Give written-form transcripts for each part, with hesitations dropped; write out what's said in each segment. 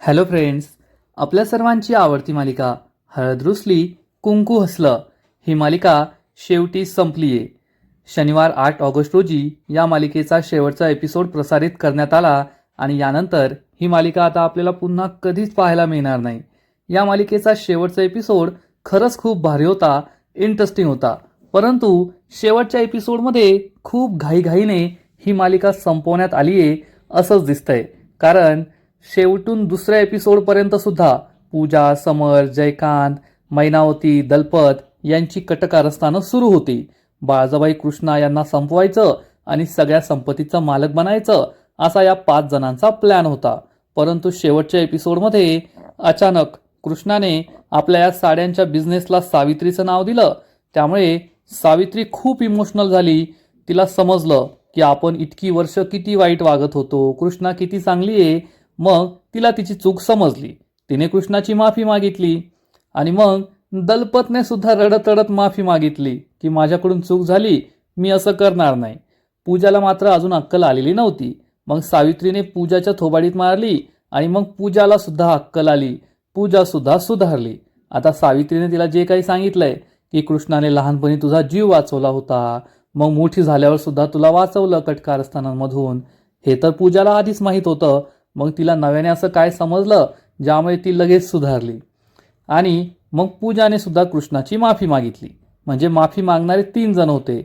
Hello friends, आपल्या सर्वांची आवडती मालिका हळद रुसली कुंकू हसलं ही मालिका शेवटी संपलीये. शनिवार 8 ऑगस्ट रोजी या मालिकेचा शेवटचा एपिसोड प्रसारित करण्यात आला आणि यानंतर ही मालिका आता आपल्याला पुन्हा कधीच पाहायला मिळणार नाही. या मालिकेचा शेवटचा एपिसोड खरंच खूप भारी होता, इंटरेस्टिंग होता. परंतु शेवटच्या एपिसोडमध्ये खूप घाईघाईने ही मालिका संपवण्यात आली आहे असंच दिसतंय. कारण शेवटून दुसऱ्या एपिसोडपर्यंत सुद्धा पूजा, समर, जयकांत, मैनावती, दलपत यांची कटकारस्थानं सुरू होती. बाळजाबाई कृष्णा यांना संपवायचं आणि सगळ्या संपत्तीचं मालक बनायचं असा या 5 जणांचा प्लॅन होता. परंतु शेवटच्या एपिसोडमध्ये अचानक कृष्णाने आपल्या या साड्यांच्या बिझनेसला सावित्रीचं नाव दिलं. त्यामुळे सावित्री खूप इमोशनल झाली. तिला समजलं की आपण इतकी वर्ष किती वाईट वागत होतो, कृष्णा किती चांगली आहे. मग तिला तिची चूक समजली. तिने कृष्णाची माफी मागितली आणि मग दलपतने सुद्धा रडत रडत माफी मागितली की माझ्याकडून चूक झाली, मी असं करणार नाही. पूजाला मात्र अजून अक्कल आलेली नव्हती. मग सावित्रीने पूजाच्या थोबाडीत मारली आणि मग पूजाला सुद्धा अक्कल आली. पूजा सुद्धा सुधारली. आता सावित्रीने तिला जे काही सांगितलंय की कृष्णाने लहानपणी तुझा जीव वाचवला होता, मग मोठी झाल्यावर सुद्धा तुला वाचवलं कटकारस्थानांमधून, हे तर पूजाला आधीच माहीत होतं. मग तिला नव्याने असं काय समजलं ज्यामुळे ती लगेच सुधारली. आणि मग पूजाने सुद्धा कृष्णाची माफी मागितली. म्हणजे माफी मागणारे 3 जण होते.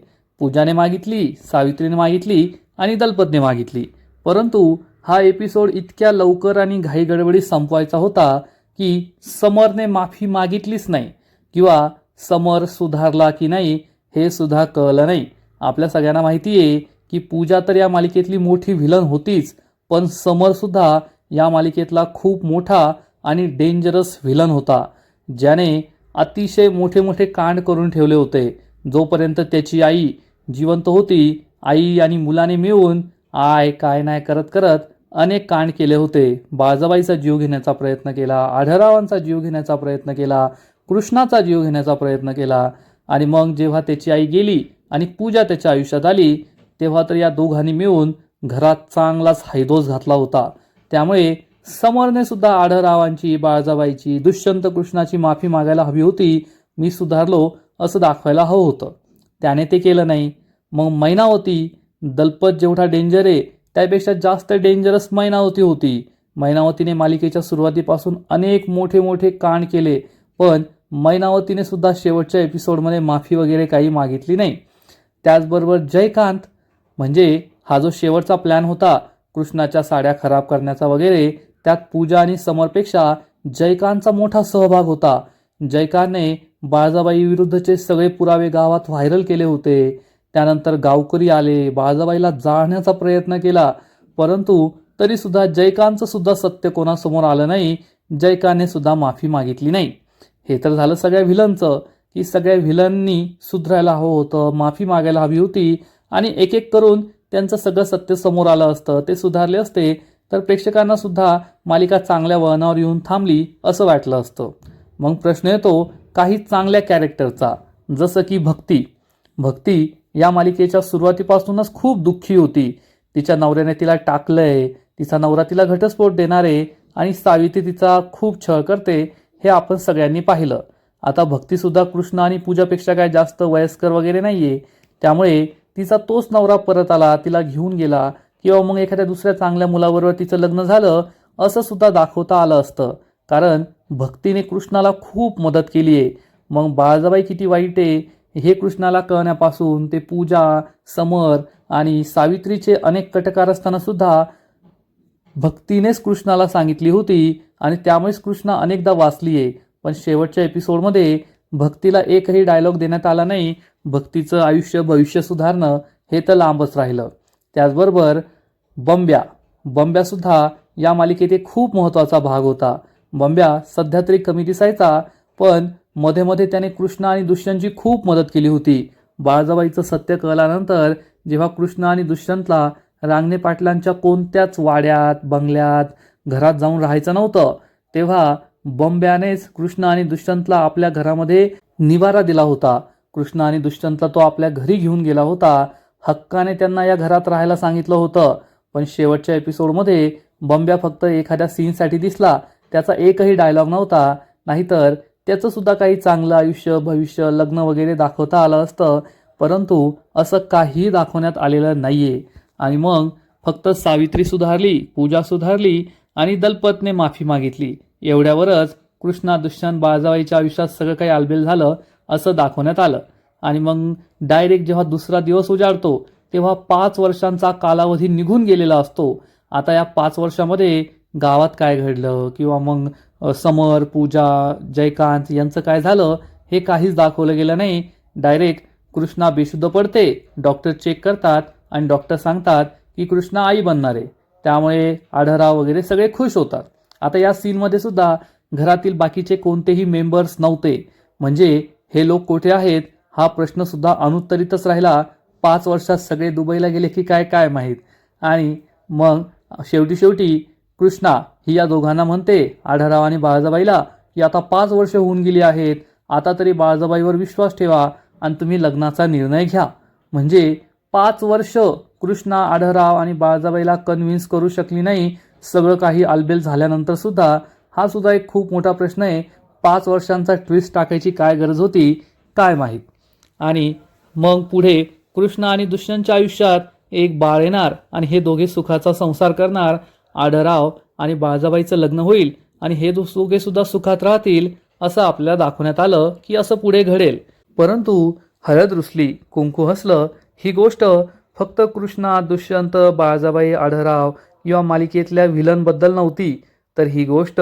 पूजाने मागितली, सावित्रीने मागितली आणि दलपतने मागितली. परंतु हा एपिसोड इतक्या लवकर आणि घाईगडबडीत संपवायचा होता की समरने माफी मागितलीच नाही किंवा समर सुधारला की नाही हे सुद्धा कळलं नाही. आपल्या सगळ्यांना माहिती आहे की पूजा तर या मालिकेतली मोठी व्हिलन होतीच, पण समर सुद्धा या मालिकेतला खूप मोठा आणि डेंजरस व्हिलन होता, ज्याने अतिशय मोठे मोठे कांड करून ठेवले होते. जोपर्यंत त्याची आई जिवंत होती, आई आणि मुलाने मिळून काय नाही करत करत अनेक कांड केले होते. बाळजाबाईचा जीव घेण्याचा प्रयत्न केला, आढळरावांचा जीव घेण्याचा प्रयत्न केला, कृष्णाचा जीव घेण्याचा प्रयत्न केला. आणि मग जेव्हा त्याची आई गेली आणि पूजा त्याच्या आयुष्यात आली, तेव्हा तर या दोघांनी मिळून घरात चांगलाच हैदोस घातला होता. त्यामुळे समरने सुद्धा आढळरावांची, बाळजाबाईची, दुष्यंत कृष्णाची माफी मागायला हवी होती. मी सुधारलो असं दाखवायला हवं होतं. त्याने ते केलं नाही. मग मैनावती, दलपत जेवढा डेंजर आहे त्यापेक्षा जास्त डेंजरस मैनावती होती. मैनावतीने मालिकेच्या सुरुवातीपासून अनेक मोठे मोठे कांड केले, पण मैनावतीने सुद्धा शेवटच्या एपिसोडमध्ये माफी वगैरे काही मागितली नाही. त्याचबरोबर जयकांत, म्हणजे हा जो शेवटचा प्लॅन होता कृष्णाच्या साड्या खराब करण्याचा वगैरे, त्यात पूजा आणि समरपेक्षा जयकांतचा मोठा सहभाग होता. जयकांतने बाळजाबाई विरुद्धचे सगळे पुरावे गावात व्हायरल केले होते. त्यानंतर गावकरी आले, बाळजाबाईला जाळण्याचा प्रयत्न केला. परंतु तरी सुद्धा जयकांतचं सुद्धा सत्य कोणासमोर आलं नाही. जयकांतने सुद्धा माफी मागितली नाही. हे तर झालं सगळ्या व्हिलनचं, की सगळ्या व्हिलननी सुधारायला हवं होतं, माफी मागायला हवी होती आणि एक एक करून त्यांचं सगळं सत्य समोर आलं असतं, ते सुधारले असते तर प्रेक्षकांना सुद्धा मालिका चांगल्या वळणावर येऊन थांबली असं वाटलं असतं. मग प्रश्न येतो काही चांगल्या कॅरेक्टरचा, जसं की भक्ती. भक्ती या मालिकेच्या सुरुवातीपासूनच खूप दुःखी होती. तिच्या नवऱ्याने तिला टाकलंय, तिचा नवरा तिला घटस्फोट देणार आहे आणि सावित्री तिचा खूप छळ करते, हे आपण सगळ्यांनी पाहिलं. आता भक्तीसुद्धा कृष्ण आणि पूजापेक्षा काय जास्त वयस्कर वगैरे नाहीये. त्यामुळे तिचा तोच नवरा परत आला, तिला घेऊन गेला किंवा मग एखाद्या दुसऱ्या चांगल्या मुलाबरोबर तिचं लग्न झालं असं सुद्धा दाखवता आलं असतं. कारण भक्तीने कृष्णाला खूप मदत केली आहे. मग बाळजाबाई किती वाईट आहे हे कृष्णाला कळण्यापासून ते पूजा, समर आणि सावित्रीचे अनेक कटकारस्थानं सुद्धा भक्तीनेच कृष्णाला सांगितली होती आणि त्यामुळेच कृष्णा अनेकदा वाचली आहे. पण शेवटच्या एपिसोडमध्ये भक्तीला एकही डायलॉग देण्यात आला नाही. भक्तीचं आयुष्य भविष्य सुधारणं हे तर लांबच राहिलं. त्याचबरोबर बंब्या सुद्धा या मालिकेत एक खूप महत्त्वाचा भाग होता. बंब्या सध्या तरी कमी दिसायचा, पण मध्ये मध्ये त्याने कृष्ण आणि दुष्यंतची खूप मदत केली होती. बाळजाबाईचं सत्य कळल्यानंतर जेव्हा कृष्ण आणि दुष्यंतला रांगणे पाटलांच्या कोणत्याच वाड्यात, बंगल्यात, घरात जाऊन राहायचं नव्हतं, तेव्हा बंब्यानेच कृष्ण आणि दुष्यंतला आपल्या घरामध्ये निवारा दिला होता. कृष्ण आणि दुष्यंतला तो आपल्या घरी घेऊन गेला होता. हक्काने त्यांना या घरात राहायला सांगितलं होतं. पण शेवटच्या एपिसोडमध्ये बंब्या फक्त एखाद्या सीनसाठी दिसला, त्याचा एकही डायलॉग नव्हता, नाहीतर त्याचं सुद्धा काही चांगलं आयुष्य, भविष्य, लग्न वगैरे दाखवता आलं असतं, परंतु असं काहीही दाखवण्यात आलेलं नाहीये. आणि मग फक्त सावित्री सुधारली, पूजा सुधारली आणि दलपतने माफी मागितली, एवढ्यावरच कृष्णा, दुष्यंत, बाळजाबाईच्या आयुष्यात सगळं काही आलबेल झालं असं दाखवण्यात आलं. आणि मग डायरेक्ट जेव्हा दुसरा दिवस उजाडतो तेव्हा 5 वर्षांचा कालावधी निघून गेलेला असतो. आता या 5 वर्षामध्ये गावात काय घडलं किंवा मग समर, पूजा, जयकांत यांचं काय झालं हे काहीच दाखवलं गेलं नाही. डायरेक्ट कृष्णा बेशुद्ध पडते, डॉक्टर चेक करतात आणि डॉक्टर सांगतात की कृष्णा आई बनणार आहे. त्यामुळे आढळराव वगैरे सगळे खुश होतात. आता या सीनमध्ये सुद्धा घरातील बाकीचे कोणतेही मेंबर्स नव्हते. म्हणजे हे लोक कुठे आहेत हा प्रश्न सुद्धा अनुत्तरितच राहिला. 5 वर्षात सगळे दुबईला गेले की काय काय माहीत. आणि मग शेवटी कृष्णा ही या दोघांना म्हणते, आढळराव आणि बाळजाबाईला, की आता 5 वर्ष होऊन गेली आहेत, आता तरी बाळजाबाईवर विश्वास ठेवा आणि तुम्ही लग्नाचा निर्णय घ्या. म्हणजे 5 वर्ष कृष्णा आढळराव आणि बाळजाबाईला कन्व्हिन्स करू शकली नाही. सगळं काही आलबेल झाल्यानंतर सुद्धा हा सुद्धा एक खूप मोठा प्रश्न आहे. 5 वर्षांचा ट्विस्ट टाकायची काय गरज होती काय माहीत. आणि मग पुढे कृष्णा आणि दुष्यंतच्या आयुष्यात एक बाळ येणार आणि हे दोघे सुखाचा संसार करणार. आढळराव आणि बाळजाबाईचं लग्न होईल आणि हे दोघे सुद्धा सुखात राहतील असं आपल्याला दाखवण्यात आलं की असं पुढे घडेल. परंतु हळद रुसली, कुंकू हसलं ही गोष्ट फक्त कृष्णा, दुष्यंत, बाळजाबाई, आढळराव किंवा मालिकेतल्या व्हिलनबद्दल नव्हती, तर ही गोष्ट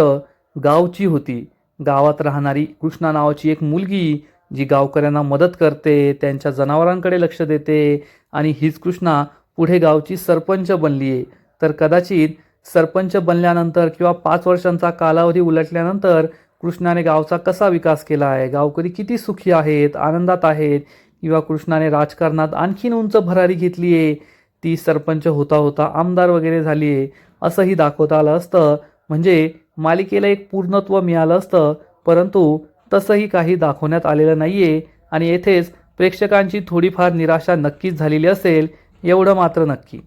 गावची होती. गावात राहणारी कृष्णा नावाची एक मुलगी जी गावकऱ्यांना मदत करते, त्यांच्या जनावरांकडे लक्ष देते आणि हीच कृष्णा पुढे गावची सरपंच बनली आहे. तर कदाचित सरपंच बनल्यानंतर किंवा 5 वर्षांचा कालावधी उलटल्यानंतर कृष्णाने गावचा कसा विकास केला आहे, गावकरी किती सुखी आहेत, आनंदात आहेत, किंवा कृष्णाने राजकारणात आणखीन उंच भरारी घेतली आहे, ती सरपंच होता होता आमदार वगैरे झाली आहे, असंही दाखवता आलं असतं. म्हणजे मालिकेला एक पूर्णत्व मिळालं असतं. परंतु तसंही काही दाखवण्यात आलेलं नाहीये आणि येथेच प्रेक्षकांची थोडीफार निराशा नक्कीच झालेली असेल, एवढं मात्र नक्की.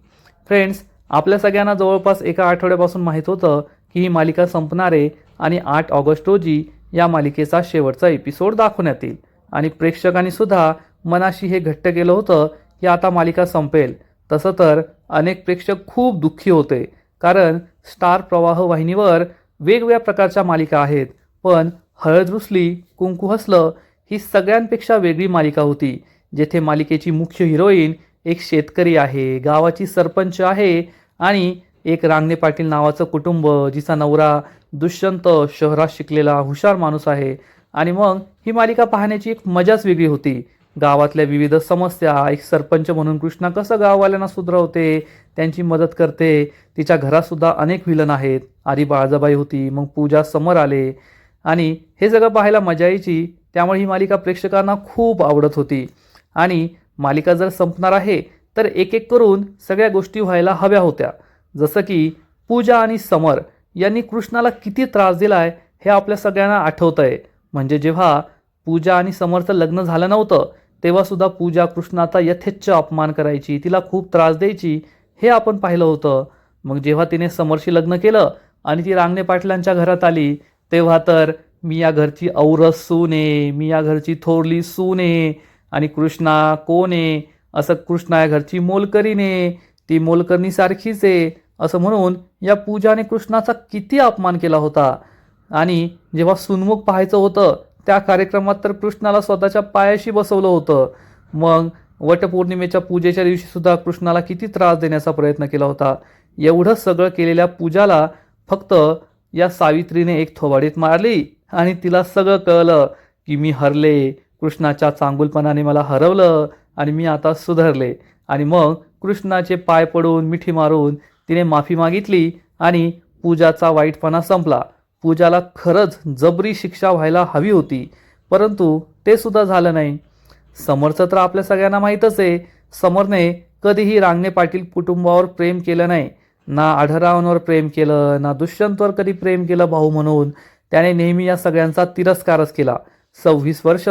फ्रेंड्स, आपल्या सगळ्यांना जवळपास एका आठवड्यापासून माहीत होतं की ही मालिका संपणार आहे आणि 8 ऑगस्ट रोजी या मालिकेचा शेवटचा एपिसोड दाखवण्यात येईल. आणि प्रेक्षकांनी सुद्धा मनाशी हे घट्ट केलं होतं की आता मालिका संपेल. तसं तर अनेक प्रेक्षक खूप दुःखी होते, कारण स्टार प्रवाह वाहिनीवर वेगवेगळ्या प्रकारच्या मालिका आहेत, पण हळद रुसली, कुंकू हसलं ही सगळ्यांपेक्षा वेगळी मालिका होती, जेथे मालिकेची मुख्य हिरोईन एक शेतकरी आहे, गावाची सरपंच आहे आणि एक रांगणे पाटील नावाचं कुटुंब, जिचा नवरा दुष्यंत शहरात शिकलेला हुशार माणूस आहे. आणि मग ही मालिका पाहण्याची एक मजाच वेगळी होती. गावातल्या विविध समस्या, एक सरपंच म्हणून कृष्णा कसं गाववाल्यांना सुधरवते, त्यांची मदत करते. तिच्या घरातसुद्धा अनेक विलन आहेत. आधी बाळजाबाई होती, मग पूजा, समर आले आणि हे सगळं पाहायला मजा यायची. त्यामुळे ही मालिका प्रेक्षकांना खूप आवडत होती. आणि मालिका जर संपणार आहे तर एक एक करून सगळ्या गोष्टी व्हायला हव्या होत्या. जसं की पूजा आणि समर यांनी कृष्णाला किती त्रास दिलाय हे आपल्या सगळ्यांना आठवतं आहे. म्हणजे जेव्हा पूजा आणि समरचं लग्न झालं नव्हतं तेव्हा सुद्धा पूजा कृष्णाचा यथेच्छ अपमान करायची, तिला खूप त्रास द्यायची, हे आपण पाहिलं होतं. मग जेव्हा तिने समरशी लग्न केलं आणि ती रांगणे पाटलांच्या घरात आली तेव्हा तर मी या घरची औरस सून आहे, मी या घरची थोरली सून आहे आणि कृष्णा कोण आहे, असं कृष्णा या घरची मोलकरीण आहे, ती मोलकरणीसारखीच आहे असं म्हणून या पूजाने कृष्णाचा किती अपमान केला होता. आणि जेव्हा सुनमुख पाहायचं होतं त्या कार्यक्रमात तर कृष्णाला स्वतःच्या पायाशी बसवलं होतं. मग वटपौर्णिमेच्या पूजेच्या दिवशी सुद्धा कृष्णाला किती त्रास देण्याचा प्रयत्न केला होता. एवढं सगळं केलेल्या पूजाला फक्त या सावित्रीने एक थोबाडीत मारली आणि तिला सगळं कळलं की मी हरले, कृष्णाच्या चांगुलपणाने मला हरवलं आणि मी आता सुधारले. आणि मग कृष्णाचे पाय पडून मिठी मारून तिने माफी मागितली आणि पूजाचा वाईटपणा संपला. पूजाला खरंच जबरी शिक्षा व्हायला हवी होती, परंतु ते सुद्धा झालं नाही. समरचं तर आपल्या सगळ्यांना माहीतच आहे. समरने कधीही रांगणे पाटील कुटुंबावर प्रेम केलं नाही, ना आढळरावांवर प्रेम केलं, ना दुष्यंतवर कधी प्रेम केलं भाऊ म्हणून. त्याने नेहमी या सगळ्यांचा तिरस्कारच केला. 26 वर्ष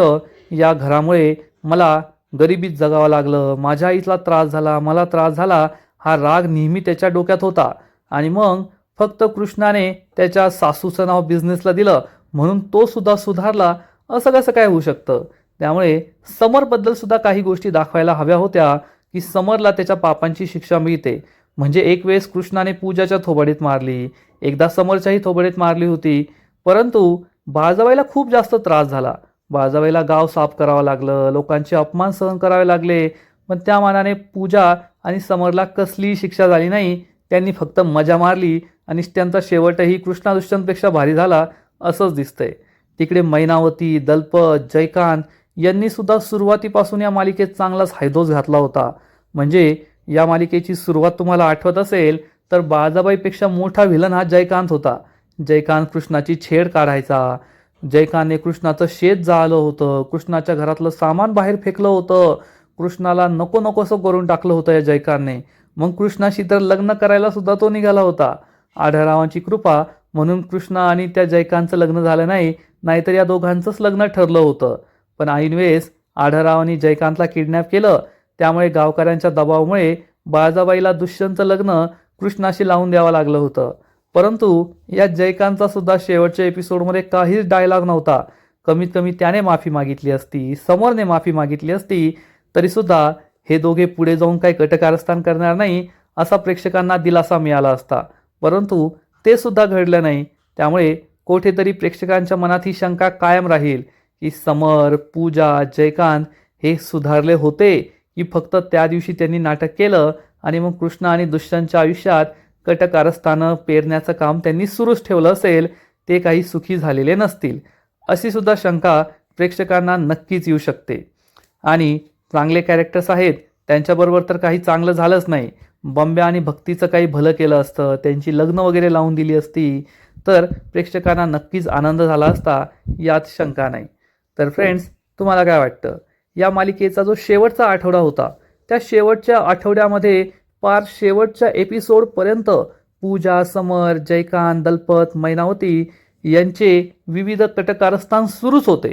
या घरामुळे मला गरिबीत जगावं लागलं, माझ्या आईला त्रास झाला, मला त्रास झाला, हा राग नेहमी त्याच्या डोक्यात होता. आणि मग फक्त कृष्णाने त्याच्या सासूचं नाव बिझनेसला दिलं म्हणून तो सुद्धा सुधारला असं कसं काय होऊ शकतं? त्यामुळे समरबद्दल सुद्धा काही गोष्टी दाखवायला हव्या होत्या की समरला त्याच्या पापांची शिक्षा मिळते. म्हणजे एक वेळेस कृष्णाने पूजाच्या थोबाडीत मारली, एकदा समरच्याही थोबाडीत मारली होती, परंतु बाळजाबाईला खूप जास्त त्रास झाला. बाळजाबाईला गाव साफ करावं लागलं, लोकांचे अपमान सहन करावे लागले. पण त्या मानाने पूजा आणि समरला कसलीही शिक्षा झाली नाही. त्यांनी फक्त मजा मारली आणि त्यांचा शेवटही कृष्णा दुष्यंतपेक्षा भारी झाला असंच दिसतंय. तिकडे मैनावती, दलपत, जयकांत यांनी सुद्धा सुरुवातीपासून या मालिकेत चांगलाच हैदोस घातला होता. म्हणजे या मालिकेची सुरुवात तुम्हाला आठवत असेल तर बाळजाबाईपेक्षा मोठा व्हिलन हा जयकांत होता. जयकांत कृष्णाची छेड काढायचा. जयकांतने कृष्णाचं शेत जाळलं होतं, कृष्णाच्या घरातलं सामान बाहेर फेकलं होतं, कृष्णाला नको नकोसं करून टाकलं होतं या जयकांतने. मग कृष्णाशी तर लग्न करायला सुद्धा तो निघाला होता. आढळरावांची कृपा म्हणून कृष्णा आणि त्या जयकांतचं लग्न झालं नाही, नाहीतर या दोघांचंच लग्न ठरलं होतं. पण ऐनवेळेस आढळरावांनी जयकांतला किडनॅप केलं. त्यामुळे गावकऱ्यांच्या दबावामुळे बाळजाबाईला दुष्यंतचं लग्न कृष्णाशी लावून द्यावं लागलं होतं. परंतु या जयकांतचा सुद्धा शेवटच्या एपिसोडमध्ये काहीच डायलॉग नव्हता. कमीत कमी त्याने माफी मागितली असती, समरने माफी मागितली असती, तरीसुद्धा हे दोघे पुढे जाऊन काही कटकारस्थान करणार नाही असा प्रेक्षकांना दिलासा मिळाला असता. परंतु ते सुद्धा घडलं नाही. त्यामुळे कुठेतरी प्रेक्षकांच्या मनात ही शंका कायम राहील की समर, पूजा, जयकांत हे सुधारले होते की फक्त त्या दिवशी त्यांनी नाटक केलं आणि मग कृष्ण आणि दुष्यंतच्या आयुष्यात कटकारस्थानं पेरण्याचं काम त्यांनी सुरूच ठेवलं असेल, ते काही सुखी झालेले नसतील, अशी सुद्धा शंका प्रेक्षकांना नक्कीच येऊ शकते. आणि चांगले कॅरेक्टर्स आहेत त्यांच्याबरोबर तर काही चांगलं झालंच नाही. बंब्या आणि भक्तीचं काही भलं केलं असतं, त्यांची लग्न वगैरे लावून दिली असती तर प्रेक्षकांना नक्कीच आनंद झाला असता, यात शंका नाही. तर फ्रेंड्स, तुम्हाला काय वाटतं? या मालिकेचा जो शेवटचा आठवडा होता त्या शेवटच्या आठवड्यामध्ये पार शेवटच्या एपिसोडपर्यंत पूजा, समर, जयकांत, दलपत, मैनावती यांचे विविध कटकारस्थान सुरूच होते.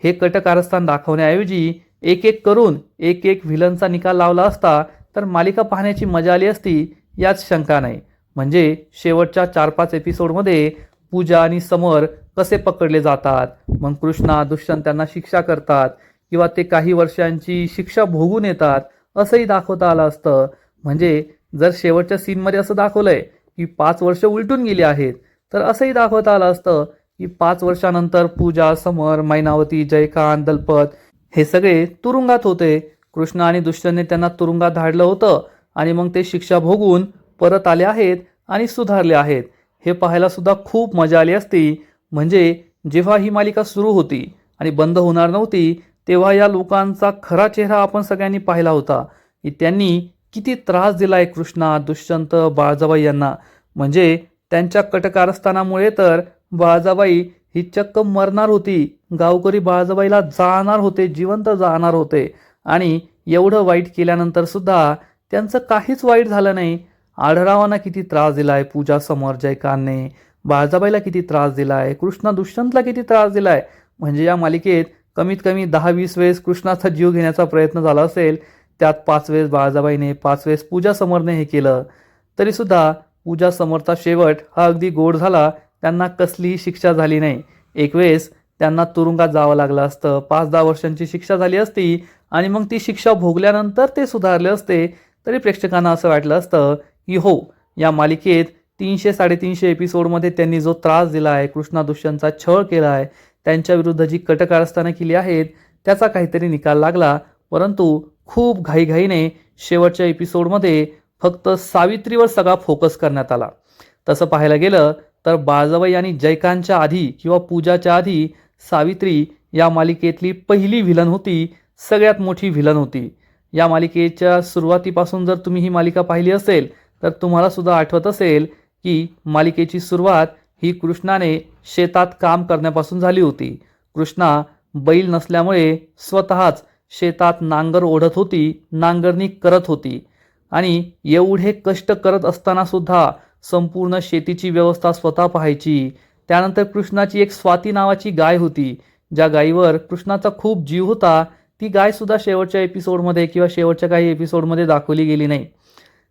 हे कटकारस्थान दाखवण्याऐवजी एक एक करून एक एक व्हिलनचा निकाल लावला असता तर मालिका पाहण्याची मजा आली असती, यात शंका नाही. म्हणजे शेवटच्या 4-5 एपिसोडमध्ये पूजा आणि समर कसे पकडले जातात, मग कृष्णा, दुष्यंत त्यांना शिक्षा करतात किंवा ते काही वर्षांची शिक्षा भोगून येतात असंही दाखवता आलं असतं. म्हणजे जर शेवटच्या सीनमध्ये असं दाखवलंय की 5 वर्ष उलटून गेली आहेत, तर असंही दाखवता आलं असतं की 5 वर्षानंतर पूजा, समर, मैनावती, जयकांत, दलपत हे सगळे तुरुंगात होते. कृष्ण आणि दुष्यंतने त्यांना तुरुंगात धाडलं होतं आणि मग ते शिक्षा भोगून परत आले आहेत आणि सुधारले आहेत. हे पाहायला सुद्धा खूप मजा आली असती. म्हणजे जेव्हा ही मालिका सुरू होती आणि बंद होणार नव्हती तेव्हा या लोकांचा खरा चेहरा आपण सगळ्यांनी पाहिला होता की त्यांनी किती त्रास दिलाय कृष्णा, दुष्यंत, बाळजाबाई यांना. म्हणजे त्यांच्या कटकारस्थानामुळे तर बाळजाबाई ही चक्क मरणार होती. गावकरी बाळजाबाईला जाळणार होते, जिवंत जाळणार होते. आणि एवढं वाईट केल्यानंतर सुद्धा त्यांचं काहीच वाईट झालं नाही. आढळरावांना किती त्रास दिलाय, पूजा, समर, जयकांतने बाळजाबाईला किती त्रास दिलाय, कृष्णा दुष्यंतला किती त्रास दिलाय. म्हणजे या मालिकेत कमीत कमी 10-20 वेळेस कृष्णाचा जीव घेण्याचा प्रयत्न झाला असेल. त्यात 5 वेळेस बाळजाबाईने, 5 वेळेस पूजा समरने हे केलं. तरीसुद्धा पूजा समरचा शेवट हा अगदी गोड झाला. त्यांना कसलीही शिक्षा झाली नाही. एक वेळेस त्यांना तुरुंगात जावं लागलं असतं, 5-10 वर्षांची शिक्षा झाली असती आणि मग ती शिक्षा भोगल्यानंतर ते सुधारले असते, तरी प्रेक्षकांना असं वाटलं असतं की हो, या मालिकेत 300-350 एपिसोडमध्ये त्यांनी जो त्रास दिला आहे, कृष्णा दुष्यंतचा छळ केला आहे, त्यांच्या विरुद्ध जी कटकारस्थानं केली आहेत त्याचा काहीतरी निकाल लागला. परंतु खूप घाईघाईने शेवटच्या एपिसोडमध्ये फक्त सावित्रीवर सगळा फोकस करण्यात आला. तसं पाहायला गेलं तर बाळजाबाई आणि जयकांतच्या आधी किंवा पूजाच्या आधी सावित्री या मालिकेतली पहिली व्हिलन होती, सगळ्यात मोठी व्हिलन होती. या मालिकेच्या सुरुवातीपासून जर तुम्ही ही मालिका पाहिली असेल तर तुम्हाला सुद्धा आठवत असेल की मालिकेची सुरुवात ही कृष्णाने शेतात काम करण्यापासून झाली होती. कृष्णा बैल नसल्यामुळे स्वतःच शेतात नांगर ओढत होती, नांगरणी करत होती आणि एवढे कष्ट करत असताना सुद्धा संपूर्ण शेतीची व्यवस्था स्वतः पाहायची. त्यानंतर कृष्णाची एक स्वाती नावाची गाय होती, ज्या गायीवर कृष्णाचा खूप जीव होता. ती गाय सुद्धा शेवटच्या एपिसोडमध्ये किंवा शेवटच्या काही एपिसोडमध्ये दाखवली गेली नाही.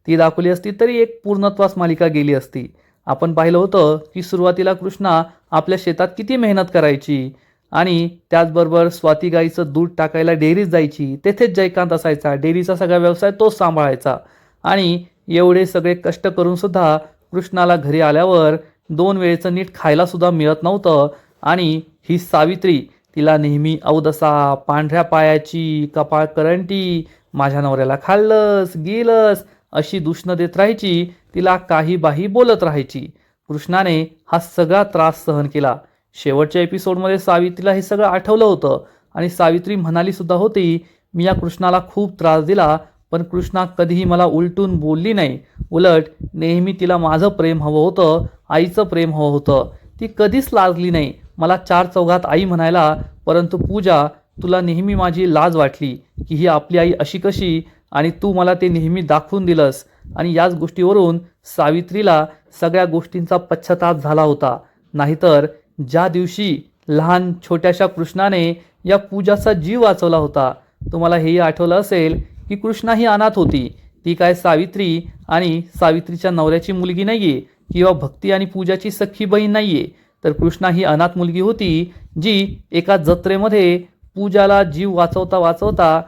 ती दाखवली असती तरी एक पूर्णत्वास मालिका गेली असती. आपण पाहिलं होतं की सुरुवातीला कृष्णा आपल्या शेतात किती मेहनत करायची आणि त्याचबरोबर स्वाती गाईचं दूध टाकायला डेअरीत जायची, तेथेच जयकांत असायचा, डेअरीचा सगळा व्यवसाय तोच सांभाळायचा आणि एवढे सगळे कष्ट करून सुद्धा कृष्णाला घरी आल्यावर 2 वेळेचं नीट खायला सुद्धा मिळत नव्हतं आणि ही सावित्री तिला नेहमी अवदसा, पांढऱ्या पायाची, कपाळ करंटी, माझ्या नवऱ्याला खाल्लंस गेलंस अशी दूषणं देत राहायची, तिला काही बाही बोलत राहायची. कृष्णाने हा सगळा त्रास सहन केला. शेवटच्या एपिसोडमध्ये सावित्रीला हे सगळं आठवलं होतं आणि सावित्री म्हणाली सुद्धा होती, मी या कृष्णाला खूप त्रास दिला पण कृष्णा कधीही मला उलटून बोलली नाही, उलट नेहमी तिला माझं प्रेम हवं होतं, आईचं प्रेम हवं होतं, ती कधीच लाजली नाही मला 4 चौघात आई म्हणायला. परंतु पूजा, तुला नेहमी माझी लाज वाटली की ही आपली आई अशी कशी आणि तू मला ते नेहमी दाखवून दिलंस आणि याच गोष्टीवरून सावित्रीला सगळ्या गोष्टींचा पश्चाताप झाला होता. नाहीतर ज्या दिवशी लहान छोट्याशा कृष्णाने या पूजाचा जीव वाचवला होता, तुम्हाला हेही आठवलं असेल की कृष्णा ही अनाथ होती, ती काय सावित्री आणि सावित्रीच्या नवऱ्याची मुलगी नाहीये किंवा भक्ती आणि पूजाची सख्खी बहीण नाहीये, तर कृष्णा ही अनाथ मुलगी होती जी एका जत्रेमध्ये पूजाला जीव वाचवता वाचवता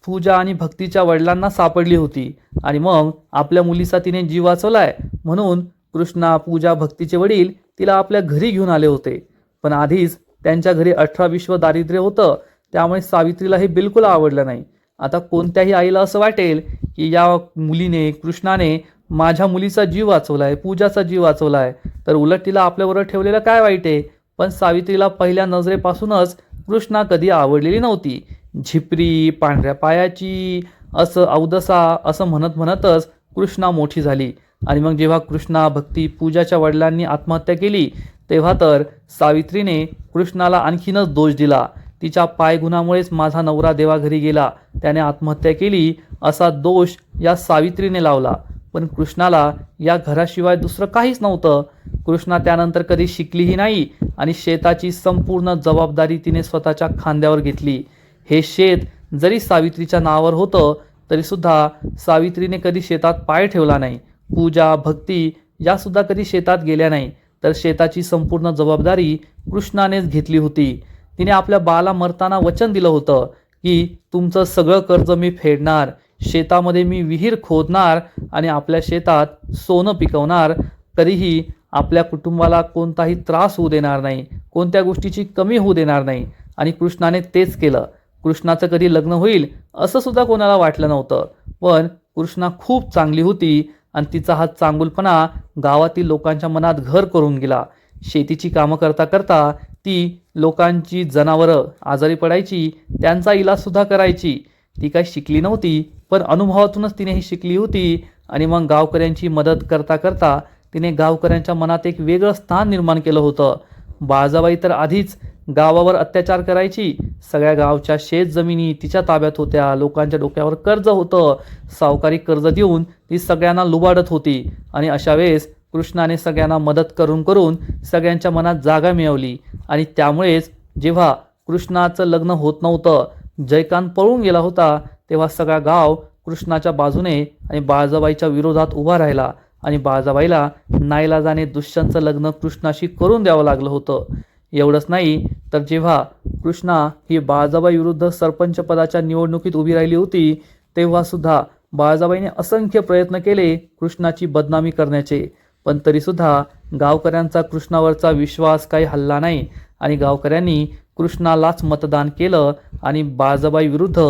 पूजा आणि भक्तीच्या वडिलांना सापडली होती आणि मग आपल्या मुलीचा तिने जीव वाचवलाय म्हणून कृष्णा, पूजा, भक्तीचे वडील तिला आपल्या घरी घेऊन आले होते. पण आधीच त्यांच्या घरी 18 विश्व दारिद्र्य होतं, त्यामुळे सावित्रीला हे बिलकुल आवडलं नाही. आता कोणत्याही आईला असं वाटेल की या मुलीने, कृष्णाने माझ्या मुलीचा जीव वाचवलाय, पूजाचा जीव वाचवलाय, तर उलट तिला आपल्याबरोबर ठेवलेलं काय वाईट आहे. पण सावित्रीला पहिल्या नजरेपासूनच कृष्णा कधी आवडलेली नव्हती. झिपरी, पांढऱ्या पायाची, असं अवदसा असं म्हणत म्हणतच कृष्णा मोठी झाली आणि मग जेव्हा कृष्णा, भक्ती, पूजाच्या वडिलांनी आत्महत्या केली तेव्हा तर सावित्रीने कृष्णाला आणखीनच दोष दिला. तिच्या पायगुणामुळेच माझा नवरा देवाघरी गेला, त्याने आत्महत्या केली असा दोष या सावित्रीने लावला. पण कृष्णाला या घराशिवाय दुसरं काहीच नव्हतं. कृष्णा त्यानंतर कधी शिकलीही नाही आणि शेताची संपूर्ण जबाबदारी तिने स्वतःच्या खांद्यावर घेतली. हे शेत जरी सावित्रीच्या नावावर होतं तरीसुद्धा सावित्रीने कधी शेतात पाय ठेवला नाही. पूजा, भक्ती यासुद्धा कधी शेतात गेल्या नाही, तर शेताची संपूर्ण जबाबदारी कृष्णानेच घेतली होती. तिने आपल्या बाला मरताना वचन दिलं होतं की तुमचं सगळं कर्ज मी फेडणार, शेतामध्ये मी विहीर खोदणार आणि आपल्या शेतात सोनं पिकवणार, कधीही आपल्या कुटुंबाला कोणताही त्रास होऊ देणार नाही, कोणत्या गोष्टीची कमी होऊ देणार नाही. आणि कृष्णाने तेच केलं. कृष्णाचं कधी लग्न होईल असं सुद्धा कोणाला वाटलं नव्हतं, पण कृष्णा खूप चांगली होती आणि तिचा हा चांगुलपणा गावातील लोकांच्या मनात घर करून गेला. शेतीची कामं करता करता ती लोकांची जनावरं आजारी पडायची, त्यांचा इलाज सुद्धा करायची. ती काही शिकली नव्हती, पण अनुभवातूनच तिने ही शिकली होती आणि मग गावकऱ्यांची मदत करता करता तिने गावकऱ्यांच्या मनात एक वेगळं स्थान निर्माण केलं होतं. बाळजाबाई तर आधीच गावावर अत्याचार करायची, सगळ्या गावच्या शेत जमिनी तिच्या ताब्यात होत्या, लोकांच्या डोक्यावर कर्ज होतं, सावकारी कर्ज देऊन ती सगळ्यांना लुबाडत होती आणि अशा वेळेस कृष्णाने सगळ्यांना मदत करून करून सगळ्यांच्या मनात जागा मिळवली आणि त्यामुळेच जेव्हा कृष्णाचं लग्न होत नव्हतं, जयकांत पळून गेला होता, तेव्हा सगळा गाव कृष्णाच्या बाजूने आणि बाळजाबाईच्या विरोधात उभा राहिला आणि बाळजाबाईला नाईलाजाने दुष्यंतचं लग्न कृष्णाशी करून द्यावं लागलं होतं. एवढंच नाही तर जेव्हा कृष्णा ही बाळजाबाई विरुद्ध सरपंच पदाच्या निवडणुकीत उभी राहिली होती तेव्हा सुद्धा बाळजाबाईने असंख्य प्रयत्न केले कृष्णाची बदनामी करण्याचे, पण तरीसुद्धा गावकऱ्यांचा कृष्णावरचा विश्वास काही हलला नाही आणि गावकऱ्यांनी कृष्णालाच मतदान केलं आणि बाळजाबाई विरुद्ध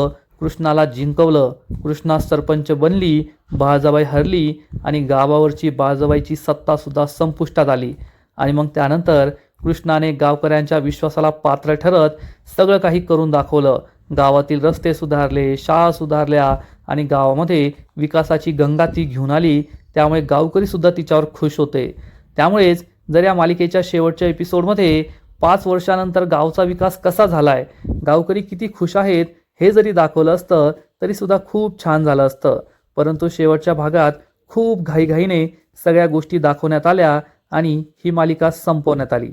कृष्णाला जिंकवलं. कृष्णा सरपंच बनली, बाळजाबाई हरली आणि गावावरची बाळजाबाईची सत्तासुद्धा संपुष्टात आली. आणि मग त्यानंतर कृष्णाने गावकऱ्यांच्या विश्वासाला पात्र ठरत सगळं काही करून दाखवलं. गावातील रस्ते सुधारले, शाळा सुधारल्या आणि गावामध्ये विकासाची गंगा ती घेऊन आली. त्यामुळे गावकरीसुद्धा तिच्यावर खुश होते. त्यामुळेच जर या मालिकेच्या शेवटच्या एपिसोडमध्ये 5 वर्षानंतर गावचा विकास कसा झालाय, गावकरी किती खुश आहेत हे जरी दाखवलं असतं तरीसुद्धा खूप छान झालं असतं. परंतु शेवटच्या भागात खूप घाईघाईने सगळ्या गोष्टी दाखवण्यात आल्या आणि ही मालिका संपवण्यात आली.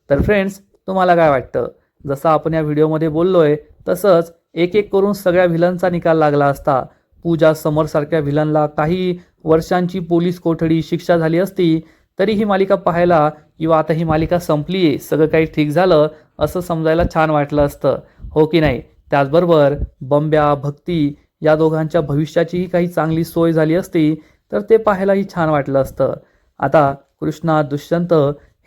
तर फ्रेंड्स, तुम्हाला काय वाटतं? जसं आपण या व्हिडिओमध्ये बोललोय तसंच एक एक करून सगळ्या व्हिलनचा निकाल लागला असता. पूजा समरसारख्या व्हिलनला काही वर्षांची पोलीस कोठडी शिक्षा झाली असती तरी ही मालिका पाहायला किंवा आता ही मालिका संपली आहे, सगळं काही ठीक झालं असं समजायला छान वाटलं असतं, हो की नाही? त्याचबरोबर बंब्या, भक्ती या दोघांच्या भविष्याचीही काही चांगली सोय झाली असती तर ते पाहायलाही छान वाटलं असतं. आता कृष्णा, दुष्यंत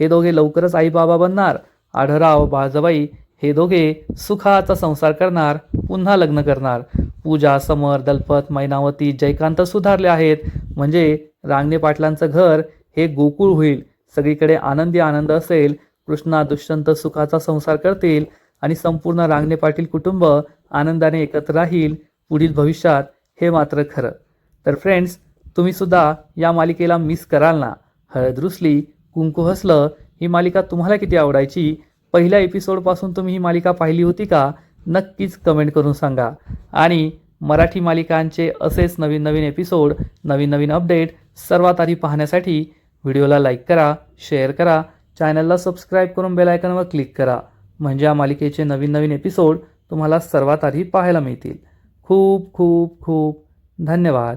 हे दोघे लवकरच आईबाबा बनणार. आढळराव, बाळजाबाई हे दोघे सुखाचा संसार करणार, पुन्हा लग्न करणार. पूजा, समर, दलपत, मैनावती, जयकांत सुधारले आहेत. म्हणजे रांगणे पाटलांचं घर हे गोकुळ होईल. सगळीकडे आनंदी आनंद असेल. कृष्णा, दुष्यंत सुखाचा संसार करतील आणि संपूर्ण रांगणे पाटील कुटुंब आनंदाने एकत्र राहील पुढील भविष्यात, हे मात्र खरं. तर फ्रेंड्स, तुम्ही सुद्धा या मालिकेला मिस कराल ना? हळद रुसली, कुंकू हसलं ही मालिका तुम्हाला किती आवडायची? पहिल्या एपिसोडपासून तुम्ही ही मालिका पाहिली होती का? नक्कीच कमेंट करून सांगा. आणि मराठी मालिकांचे असेच नवीन नवीन एपिसोड, नवीन नवीन अपडेट सर्वात आधी पाहण्यासाठी व्हिडिओला लाईक करा, शेअर करा, चॅनलला सबस्क्राईब करून बेल आयकॉनवर क्लिक करा. म्हणजे या मालिकेचे नवीन नवीन एपिसोड तुम्हाला सर्वात आधी पाहायला मिळतील. खूप खूप खूप धन्यवाद.